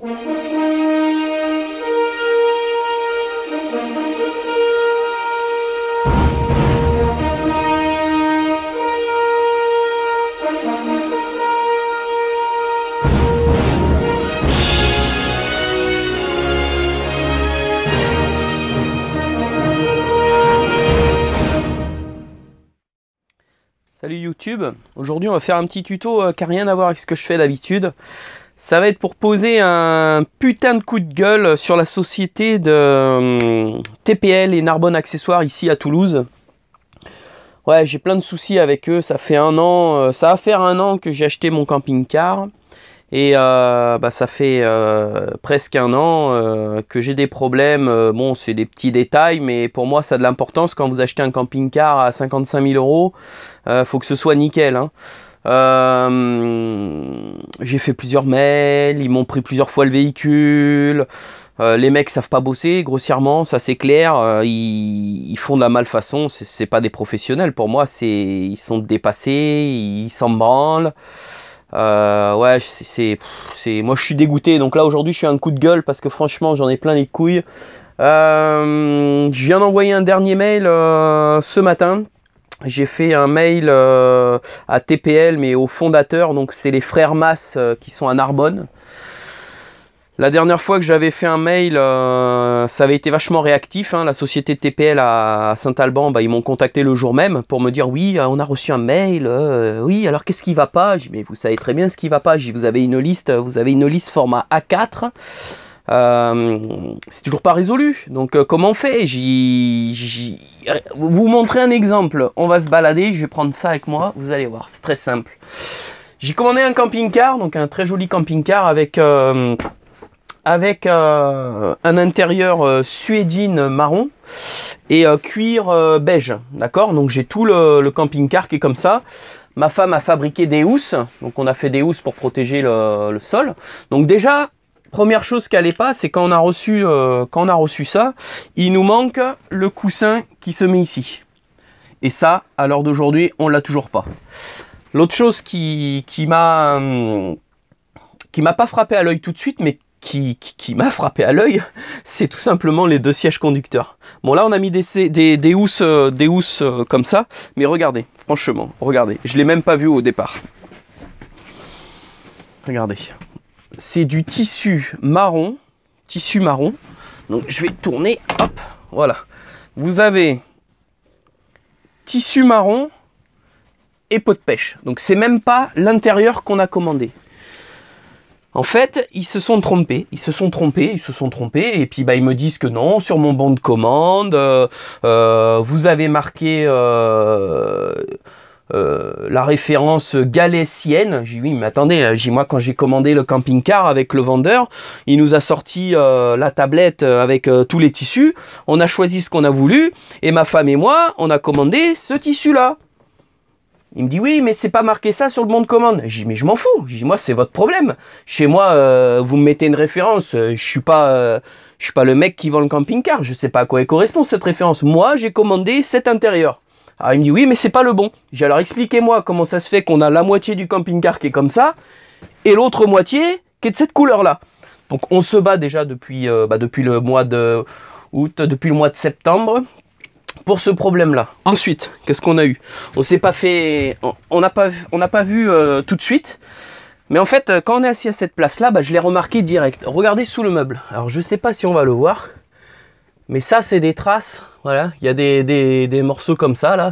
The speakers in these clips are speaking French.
Salut YouTube, aujourd'hui on va faire un petit tuto qui n'a rien à voir avec ce que je fais d'habitude. Ça va être pour poser un putain de coup de gueule sur la société de TPL et Narbonne Accessoires ici à Toulouse. Ouais, j'ai plein de soucis avec eux, ça fait un an, ça va faire un an que j'ai acheté mon camping-car. Et ça fait presque un an que j'ai des problèmes. Bon, c'est des petits détails, mais pour moi, ça a de l'importance. Quand vous achetez un camping-car à 55 000 €, faut que ce soit nickel, hein. J'ai fait plusieurs mails, ils m'ont pris plusieurs fois le véhicule. Les mecs savent pas bosser, grossièrement, ça c'est clair. Ils font de la malfaçon, c'est pas des professionnels. Pour moi, ils sont dépassés, ils s'en branlent. Ouais, moi je suis dégoûté, donc là aujourd'hui je suis un coup de gueule parce que franchement j'en ai plein les couilles. Je viens d'envoyer un dernier mail ce matin. J'ai fait un mail à TPL mais au fondateur, donc c'est les frères Mas qui sont à Narbonne. La dernière fois que j'avais fait un mail, ça avait été vachement réactif, hein. La société de TPL à Saint-Alban, ils m'ont contacté le jour même pour me dire oui, on a reçu un mail, oui, alors qu'est-ce qui va pas? J'ai dit, mais vous savez très bien ce qui va pas. J'ai dit, vous avez une liste format A4, c'est toujours pas résolu. Donc comment on fait? Vous montrer un exemple, on va se balader, je vais prendre ça avec moi, vous allez voir, c'est très simple. J'ai commandé un camping-car, donc un très joli camping-car avec un intérieur suédine marron et cuir beige, d'accord. Donc j'ai tout le camping-car qui est comme ça. Ma femme a fabriqué des housses, donc on a fait des housses pour protéger le sol. Donc déjà, première chose qui allait pas, c'est quand on a reçu ça, il nous manque le coussin qui se met ici. Et ça, à l'heure d'aujourd'hui, on l'a toujours pas. L'autre chose qui m'a pas frappé à l'œil tout de suite, mais qui m'a frappé à l'œil, c'est tout simplement les deux sièges conducteurs. Bon, là on a mis des housses comme ça, mais regardez, franchement, regardez, je l'ai même pas vu au départ. Regardez, c'est du tissu marron, donc je vais tourner, hop, voilà. Vous avez tissu marron et peau de pêche, donc c'est même pas l'intérieur qu'on a commandé. En fait, ils se sont trompés, et puis ils me disent que non, sur mon bon de commande, vous avez marqué la référence galésienne. J'ai dit oui, mais attendez, moi quand j'ai commandé le camping-car avec le vendeur, il nous a sorti la tablette avec tous les tissus, on a choisi ce qu'on a voulu, et ma femme et moi, on a commandé ce tissu-là. Il me dit oui, mais c'est pas marqué ça sur le bon de commande. J'ai dit mais je m'en fous. J'ai dit moi c'est votre problème. Chez moi, vous me mettez une référence. Je suis pas le mec qui vend le camping-car. Je sais pas à quoi elle correspond cette référence. Moi j'ai commandé cet intérieur. Alors il me dit oui, mais c'est pas le bon. J'ai alors expliquez-moi comment ça se fait qu'on a la moitié du camping-car qui est comme ça et l'autre moitié qui est de cette couleur-là. Donc on se bat déjà depuis le mois de août, depuis le mois de septembre. Pour ce problème-là. Ensuite, qu'est-ce qu'on a eu? On s'est pas fait, on n'a pas vu tout de suite. Mais en fait, quand on est assis à cette place-là, je l'ai remarqué direct. Regardez sous le meuble. Alors, je sais pas si on va le voir, mais ça, c'est des traces. Voilà, il y a des morceaux comme ça, là,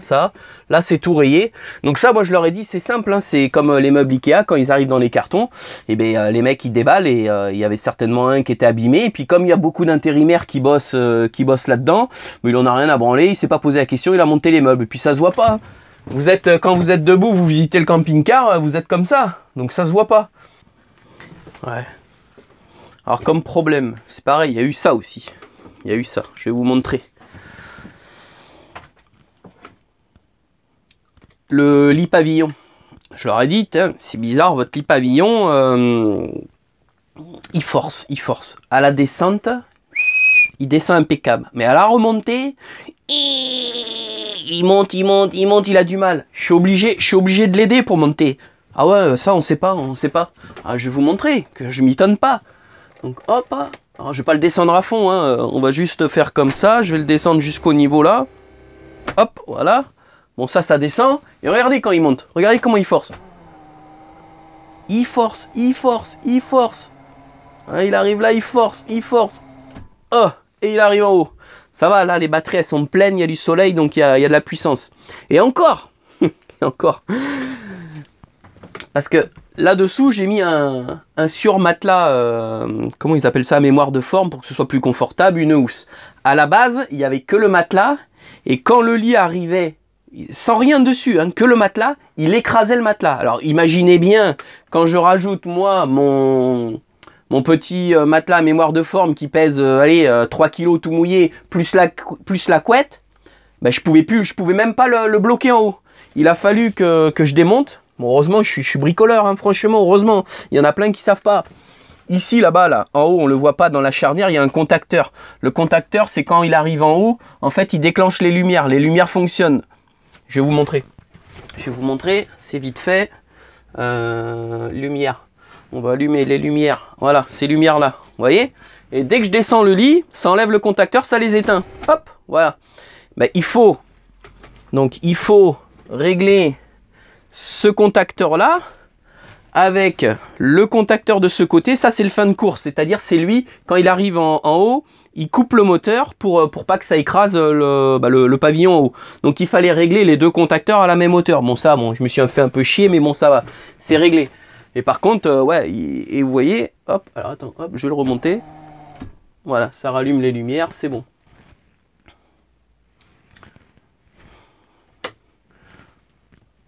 Là, c'est tout rayé. Donc ça, moi, je leur ai dit, c'est simple, hein, c'est comme les meubles Ikea, quand ils arrivent dans les cartons, et les mecs, ils déballent, et il y avait certainement un qui était abîmé, et puis comme il y a beaucoup d'intérimaires qui bossent là-dedans, mais il en a rien à branler, il s'est pas posé la question, il a monté les meubles, et puis ça se voit pas. Quand vous êtes debout, vous visitez le camping-car, vous êtes comme ça, donc ça se voit pas. Ouais. Alors, comme problème, c'est pareil, il y a eu ça aussi. Il y a eu ça, je vais vous montrer. Le lit pavillon. Je leur ai dit, c'est bizarre, votre lit pavillon, il force. À la descente, il descend impeccable. Mais à la remontée, il monte, il a du mal. Je suis obligé de l'aider pour monter. Ah ouais, ça on sait pas. Ah, je vais vous montrer que je m'y tonne pas. Donc hop, alors je vais pas le descendre à fond, hein. On va juste faire comme ça, je vais le descendre jusqu'au niveau là. Hop, voilà. Bon ça descend, et regardez quand il monte, regardez comment il force. Il force, il force, il force. Ah, il arrive là, il force, il force. Oh, et il arrive en haut. Ça va, là les batteries elles sont pleines, il y a du soleil, donc il y a de la puissance. Et encore, et encore. Parce que là-dessous, j'ai mis un surmatelas, comment ils appellent ça, mémoire de forme, pour que ce soit plus confortable, une housse. À la base, il n'y avait que le matelas, et quand le lit arrivait, sans rien dessus, hein, que le matelas, il écrasait le matelas. Alors imaginez bien, quand je rajoute moi mon petit matelas à mémoire de forme qui pèse, allez, 3 kg tout mouillé, plus la couette, ben, je pouvais même pas le bloquer en haut. Il a fallu que je démonte. Bon, heureusement, je suis bricoleur, hein, franchement, heureusement. Il y en a plein qui savent pas. Ici, là-bas, là, en haut, on le voit pas dans la charnière, il y a un contacteur. Le contacteur, c'est quand il arrive en haut, en fait, il déclenche les lumières. Les lumières fonctionnent. Je vais vous montrer. Je vais vous montrer, c'est vite fait. Lumière. On va allumer les lumières. Voilà, ces lumières-là. Vous voyez? Et dès que je descends le lit, ça enlève le contacteur, ça les éteint. Hop, voilà. Ben, il faut régler ce contacteur-là avec le contacteur de ce côté. Ça, c'est le fin de course. C'est-à-dire, c'est lui, quand il arrive en haut, il coupe le moteur pour pas que ça écrase le pavillon en haut. Donc, il fallait régler les deux contacteurs à la même hauteur. Bon, ça, bon, je me suis fait un peu chier, mais bon, ça va. C'est réglé. Et par contre, ouais, et vous voyez, hop, alors attends, hop, je vais le remonter. Voilà, ça rallume les lumières, c'est bon.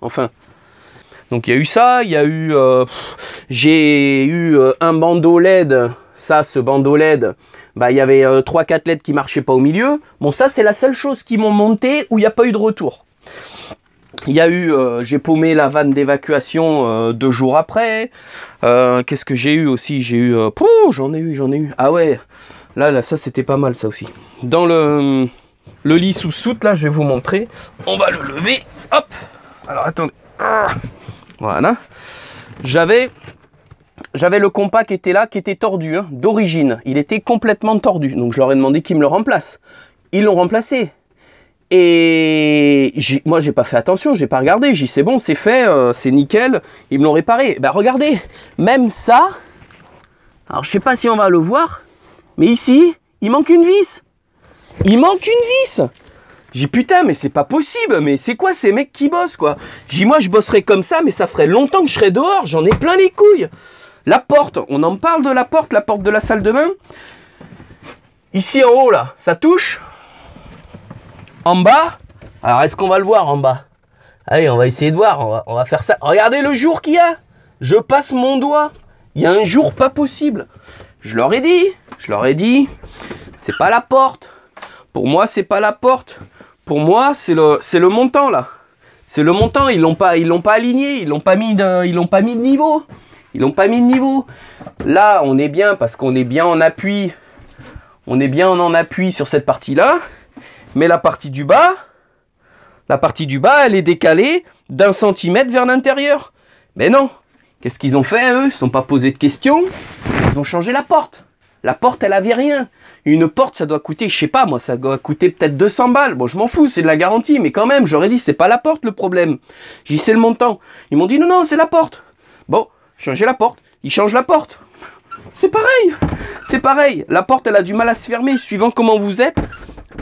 Enfin, donc il y a eu ça, il y a eu, j'ai eu un bandeau LED. Ça, ce bandeau LED, bah, il y avait 3-4 LED qui marchaient pas au milieu. Bon, ça, c'est la seule chose qui m'ont monté où il n'y a pas eu de retour. Il y a eu, j'ai paumé la vanne d'évacuation 2 jours après. Qu'est-ce que j'ai eu aussi? J'ai eu, j'en ai eu. Ah ouais, là, ça, c'était pas mal, ça aussi. Dans le lit sous soute, là, je vais vous montrer. On va le lever, hop. Alors, attendez. Voilà. J'avais le compas qui était là, qui était tordu, hein, d'origine. Il était complètement tordu. Donc, je leur ai demandé qu'ils me le remplacent. Ils l'ont remplacé. Et moi, j'ai pas fait attention, j'ai pas regardé. J'ai dit, c'est bon, c'est fait, c'est nickel. Ils me l'ont réparé. Ben, regardez, même ça. Alors, je sais pas si on va le voir. Mais ici, il manque une vis. Il manque une vis. J'ai dit, putain, mais c'est pas possible, mais c'est quoi ces mecs qui bossent, quoi? J'ai dit, moi, je bosserais comme ça, mais ça ferait longtemps que je serais dehors, j'en ai plein les couilles. La porte, on en parle de la porte de la salle de bain. Ici, en haut, là, ça touche. En bas, alors, est-ce qu'on va le voir en bas? Allez, on va essayer de voir, on va faire ça. Regardez le jour qu'il y a. Je passe mon doigt. Il y a un jour pas possible. Je leur ai dit, c'est pas la porte. Pour moi, c'est pas la porte. Pour moi, c'est le montant là. C'est le montant. Ils l'ont pas aligné. Ils l'ont pas mis de niveau. Ils l'ont pas mis de niveau. Là, on est bien parce qu'on est bien en appui. On est bien en appui sur cette partie-là. Mais la partie du bas, elle est décalée d'1 centimètre vers l'intérieur. Mais non. Qu'est-ce qu'ils ont fait, eux? Ils ne se sont pas posé de questions. Ils ont changé la porte. La porte, elle avait rien. Une porte, ça doit coûter, je sais pas moi, ça doit coûter peut-être 200 balles. Bon, je m'en fous, c'est de la garantie, mais quand même, j'aurais dit, c'est pas la porte le problème. J'ai dit, c'est le montant. Ils m'ont dit, non, c'est la porte. Bon, changer la porte. Ils changent la porte. C'est pareil. C'est pareil. La porte, elle a du mal à se fermer, suivant comment vous êtes.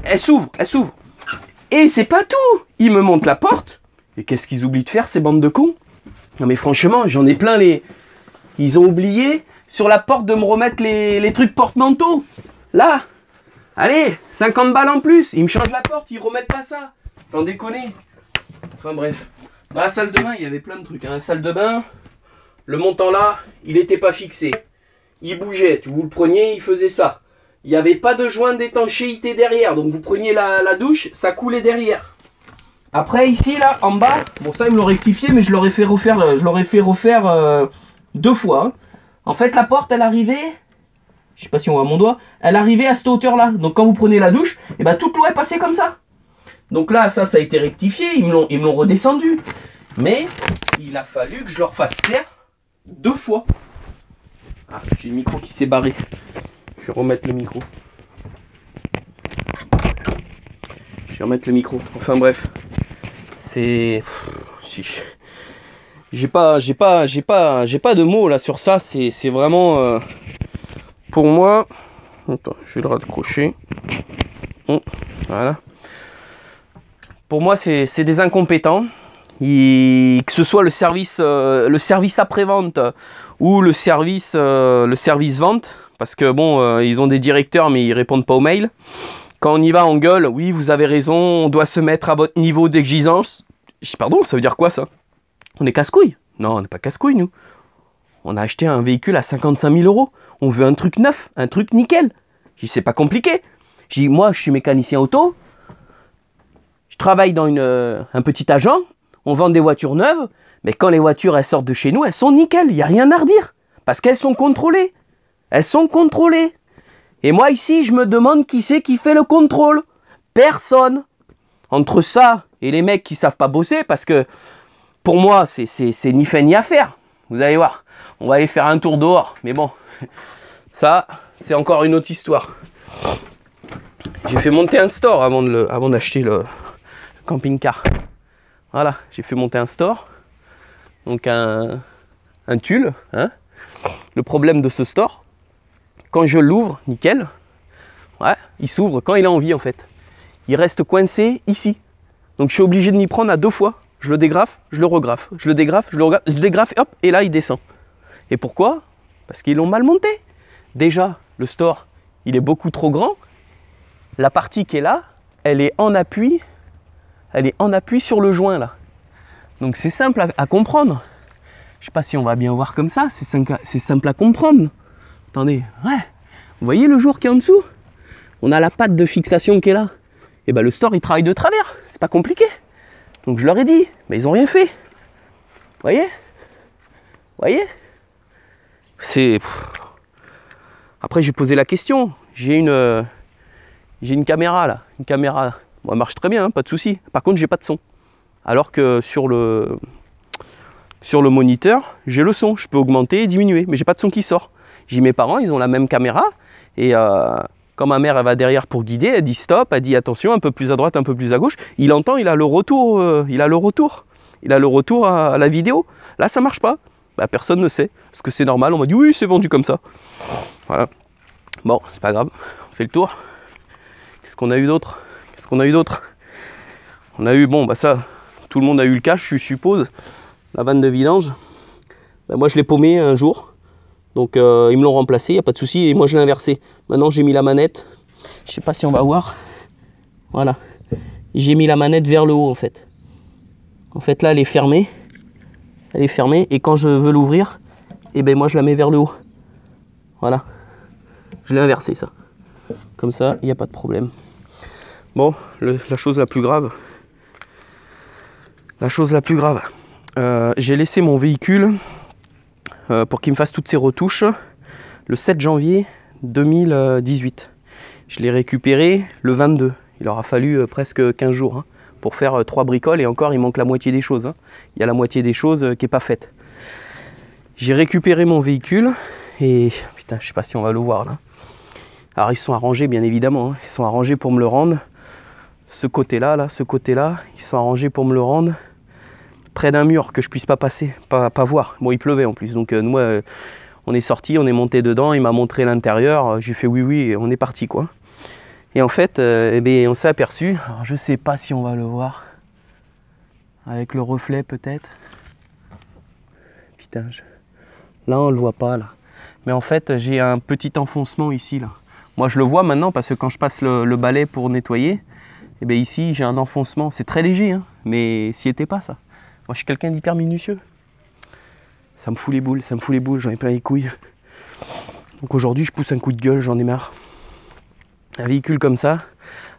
Elle s'ouvre. Et c'est pas tout. Ils me montent la porte. Et qu'est-ce qu'ils oublient de faire, ces bandes de cons? Non mais franchement, j'en ai plein les... Ils ont oublié sur la porte de me remettre les trucs porte-manteaux. Là, allez, 50 balles en plus. Ils me changent la porte, ils remettent pas ça. Sans déconner. Enfin bref. Dans la salle de bain, il y avait plein de trucs. Hein. La salle de bain, le montant là, il n'était pas fixé. Il bougeait. Vous le preniez, il faisait ça. Il n'y avait pas de joint d'étanchéité derrière. Donc vous preniez la douche, ça coulait derrière. Après ici, là, en bas, bon ça ils me l'ont rectifié, mais je l'aurais fait refaire 2 fois. Hein. En fait, la porte, elle arrivait... Je sais pas si on voit mon doigt. Elle arrivait à cette hauteur-là. Donc quand vous prenez la douche, et ben toute l'eau est passée comme ça. Donc là, ça a été rectifié. Ils me l'ont redescendu. Mais il a fallu que je leur fasse faire 2 fois. Ah, j'ai le micro qui s'est barré. Je vais remettre le micro. Je vais remettre le micro. Enfin bref. C'est... Si. J'ai pas de mots là sur ça. C'est vraiment... pour moi... Attends, je vais le raccrocher. Voilà. Pour moi, c'est des incompétents. Que ce soit le service après-vente ou le service vente, parce que bon, ils ont des directeurs mais ils répondent pas aux mails. Quand on y va, on gueule, oui, vous avez raison, on doit se mettre à votre niveau d'exigence. Pardon, ça veut dire quoi ça? On est casse-couilles? Non, on n'est pas casse-couilles, nous. On a acheté un véhicule à 55 000 €. On veut un truc neuf, un truc nickel. Je dis, c'est pas compliqué. Je dis, moi, je suis mécanicien auto. Je travaille dans un petit agent. On vend des voitures neuves, mais quand les voitures elles sortent de chez nous, elles sont nickel, il n'y a rien à redire. Parce qu'elles sont contrôlées. Elles sont contrôlées. Et moi ici, je me demande qui c'est qui fait le contrôle. Personne. Entre ça et les mecs qui savent pas bosser, parce que pour moi, c'est ni fait ni à faire. Vous allez voir, on va aller faire un tour dehors. Mais bon, ça, c'est encore une autre histoire. J'ai fait monter un store avant d'acheter le camping-car. Voilà, j'ai fait monter un store, donc un tulle. Hein. Le problème de ce store, quand je l'ouvre, nickel, ouais, il s'ouvre quand il a envie en fait. Il reste coincé ici. Donc je suis obligé de m'y prendre à 2 fois. Je le dégrafe, je le regrafe, je le dégrafe, je le regrafe, je dégrafe et hop, et là il descend. Et pourquoi? Parce qu'ils l'ont mal monté. Déjà, le store, il est beaucoup trop grand. La partie qui est là, elle est en appui. Elle est en appui sur le joint là. Donc c'est simple à comprendre. Je sais pas si on va bien voir comme ça. C'est simple à comprendre. Attendez, ouais. Vous voyez le jour qui est en dessous? On a la patte de fixation qui est là. Et ben le store il travaille de travers. C'est pas compliqué. Donc je leur ai dit, mais ils ont rien fait. Vous voyez? Vous voyez? C'est... Après j'ai posé la question. J'ai une caméra là. Une caméra. Bon, elle marche très bien, hein, pas de souci. Par contre, j'ai pas de son. Alors que sur le moniteur, j'ai le son. Je peux augmenter et diminuer, mais j'ai pas de son qui sort. J'ai mes parents, ils ont la même caméra. Et quand ma mère elle va derrière pour guider, elle dit stop, elle dit attention, un peu plus à droite, un peu plus à gauche. Il entend, il a le retour, à la vidéo. Là, ça marche pas. Bah, personne ne sait. Parce que c'est normal. On m'a dit oui, c'est vendu comme ça. Voilà. Bon, c'est pas grave. On fait le tour. Qu'est-ce qu'on a eu d'autre? On a eu, bon, bah ça, tout le monde a eu le cas, je suppose. La vanne de vidange. Bah, moi, je l'ai paumé un jour. Donc, ils me l'ont remplacé, il n'y a pas de souci. Et moi, je l'ai inversé. Maintenant, j'ai mis la manette. Je sais pas si on va voir. Voilà. J'ai mis la manette vers le haut, en fait. En fait, là, elle est fermée. Elle est fermée. Et quand je veux l'ouvrir, et ben moi, je la mets vers le haut. Voilà. Je l'ai inversé, ça. Comme ça, il n'y a pas de problème. Bon, la chose la plus grave. J'ai laissé mon véhicule pour qu'il me fasse toutes ses retouches le 7 janvier 2018. Je l'ai récupéré le 22. Il aura fallu presque 15 jours hein, pour faire 3 bricoles et encore il manque la moitié des choses. Hein. Il y a la moitié des choses qui n'est pas faite. J'ai récupéré mon véhicule et putain, je sais pas si on va le voir là. Alors ils se sont arrangés bien évidemment, hein. Ils se sont arrangés pour me le rendre. Ce côté-là, ils se sont arrangés pour me le rendre près d'un mur que je puisse pas passer, pas voir. Bon, il pleuvait en plus, donc nous, on est sorti, on est monté dedans, il m'a montré l'intérieur, j'ai fait oui, et on est parti quoi. Et en fait, eh bien, on s'est aperçu, alors je sais pas si on va le voir, avec le reflet peut-être. Putain, là on le voit pas là. Mais en fait, j'ai un petit enfoncement ici là. Moi je le vois maintenant parce que quand je passe le balai pour nettoyer, et bien ici j'ai un enfoncement, c'est très léger, hein, mais s'y était pas ça. Moi je suis quelqu'un d'hyper minutieux. Ça me fout les boules, j'en ai plein les couilles. Donc aujourd'hui je pousse un coup de gueule, j'en ai marre. Un véhicule comme ça,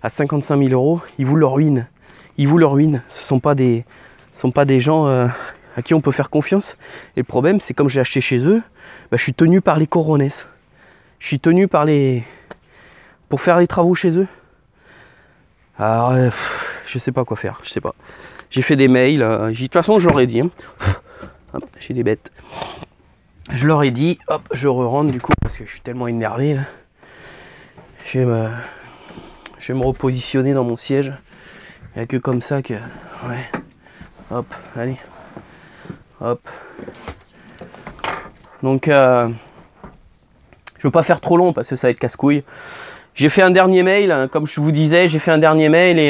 à 55 000 €, il vous le ruine. Il vous le ruine. Ce ne sont pas des gens à qui on peut faire confiance. Et le problème c'est comme j'ai acheté chez eux, bah, je suis tenu par les coronets. Je suis tenu par pour faire les travaux chez eux. Alors, je sais pas quoi faire, je sais pas. J'ai fait des mails, de toute façon j'aurais dit. Hein. J'ai des bêtes. Je leur ai dit, hop, je re-rentre du coup, parce que je suis tellement énervé là. Je vais me repositionner dans mon siège. Il n'y a que comme ça que... Ouais. Hop, allez. Hop. Donc, je veux pas faire trop long parce que ça va être casse-couille. J'ai fait un dernier mail, hein, comme je vous disais, j'ai fait un dernier mail et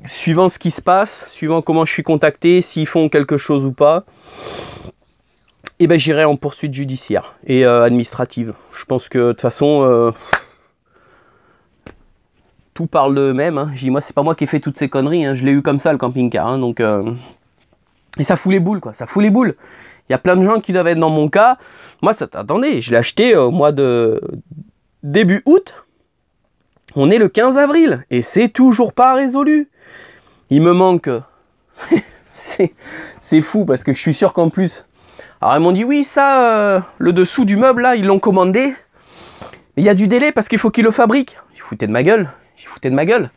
suivant ce qui se passe, suivant comment je suis contacté, s'ils font quelque chose ou pas, et ben j'irai en poursuite judiciaire et administrative. Je pense que de toute façon, tout parle d'eux-mêmes. Hein. Moi, c'est pas moi qui ai fait toutes ces conneries. Hein. Je l'ai eu comme ça le camping-car. Hein, donc, et ça fout les boules, quoi. Ça fout les boules. Il y a plein de gens qui doivent être dans mon cas. Moi, attendez, je l'ai acheté au mois de début août. On est le 15 avril et c'est toujours pas résolu. Il me manque. C'est fou parce que je suis sûr qu'en plus. Alors ils m'ont dit oui, ça, le dessous du meuble là, ils l'ont commandé. Il y a du délai parce qu'il faut qu'ils le fabriquent. Ils foutaient de ma gueule. Ils foutaient de ma gueule.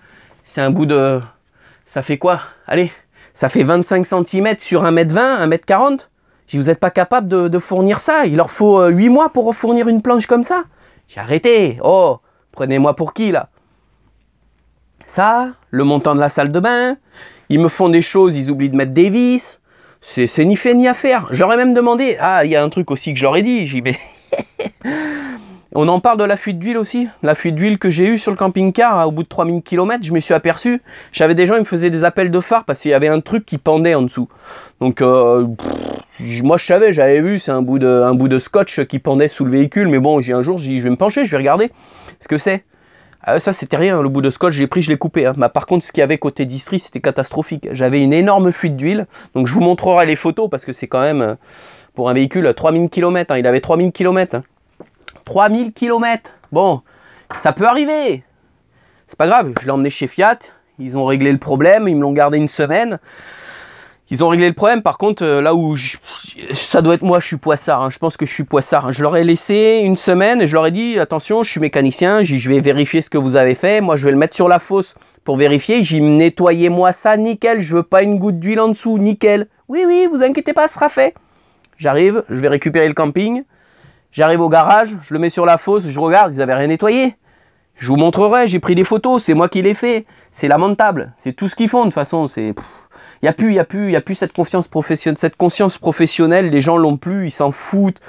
C'est un bout de. Ça fait quoi? Allez, ça fait 25 cm sur 1m20, 1m40. Vous n'êtes pas capable de fournir ça. Il leur faut 8 mois pour fournir une planche comme ça. J'ai arrêté. Oh, prenez-moi pour qui là? Ça, le montant de la salle de bain. Ils me font des choses, ils oublient de mettre des vis. C'est ni fait ni à faire. J'aurais même demandé. Ah, il y a un truc aussi que je leur ai dit. J'ai dit, mais. On en parle de la fuite d'huile aussi. La fuite d'huile que j'ai eue sur le camping-car, au bout de 3000 km, je me suis aperçu. J'avais des gens, ils me faisaient des appels de phare parce qu'il y avait un truc qui pendait en dessous. Donc, moi je savais, j'avais vu, c'est un bout de scotch qui pendait sous le véhicule. Mais bon, un jour, je vais me pencher, je vais regarder ce que c'est. Ah, ça, c'était rien, le bout de scotch, j'ai pris, je l'ai coupé. Hein. Bah, par contre, ce qu'il y avait côté distri, c'était catastrophique. J'avais une énorme fuite d'huile. Donc, je vous montrerai les photos parce que c'est quand même, pour un véhicule, 3000 km. Hein. Il avait 3000 km. Hein. 3000 km. Bon, ça peut arriver. C'est pas grave, je l'ai emmené chez Fiat. Ils ont réglé le problème, ils me l'ont gardé une semaine. Ils ont réglé le problème, par contre, là où ça doit être moi, je suis poissard. Hein. Je pense que je suis poissard. Hein. Je leur ai laissé une semaine et je leur ai dit, attention, je suis mécanicien, je vais vérifier ce que vous avez fait. Moi, je vais le mettre sur la fosse pour vérifier. J'ai dit, nettoyez-moi ça, nickel. Je veux pas une goutte d'huile en dessous, nickel. Oui, oui, vous inquiétez pas, ce sera fait. J'arrive, je vais récupérer le camping. J'arrive au garage, je le mets sur la fosse, je regarde, ils n'avaient rien nettoyé. Je vous montrerai, j'ai pris des photos, c'est moi qui l'ai fait. C'est lamentable, c'est tout ce qu'ils font de toute façon. Il n'y a plus cette conscience professionnelle, les gens l'ont plus, ils s'en foutent.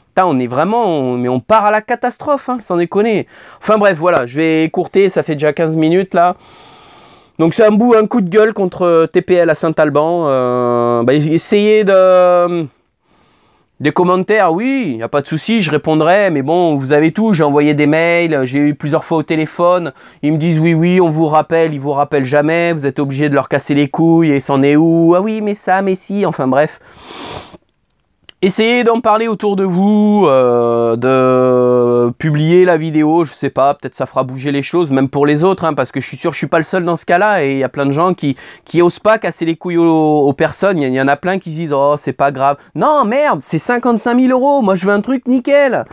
Putain, on est vraiment, mais on part à la catastrophe, hein, sans déconner. Enfin bref, voilà, je vais écourter, ça fait déjà 15 minutes là. Donc c'est un coup de gueule contre TPL à Saint-Alban. Essayez de... Des commentaires, oui, il n'y a pas de souci, je répondrai, mais bon, vous avez tout, j'ai envoyé des mails, j'ai eu plusieurs fois au téléphone, ils me disent oui, oui, on vous rappelle, ils vous rappellent jamais, vous êtes obligé de leur casser les couilles, et c'en est où? Ah oui, mais ça, mais si, enfin bref. Essayez d'en parler autour de vous, de publier la vidéo, je sais pas, peut-être ça fera bouger les choses, même pour les autres, hein, parce que je suis sûr que je suis pas le seul dans ce cas-là, et il y a plein de gens qui osent pas casser les couilles aux personnes, il y en a plein qui se disent « Oh, c'est pas grave ». Non, merde, c'est 55 000 €, moi je veux un truc nickel.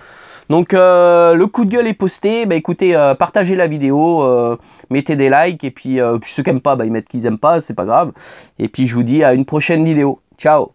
Donc le coup de gueule est posté, bah écoutez, partagez la vidéo, mettez des likes, et puis ceux qui aiment pas, bah ils mettent qu'ils aiment pas, c'est pas grave. Et puis je vous dis à une prochaine vidéo. Ciao.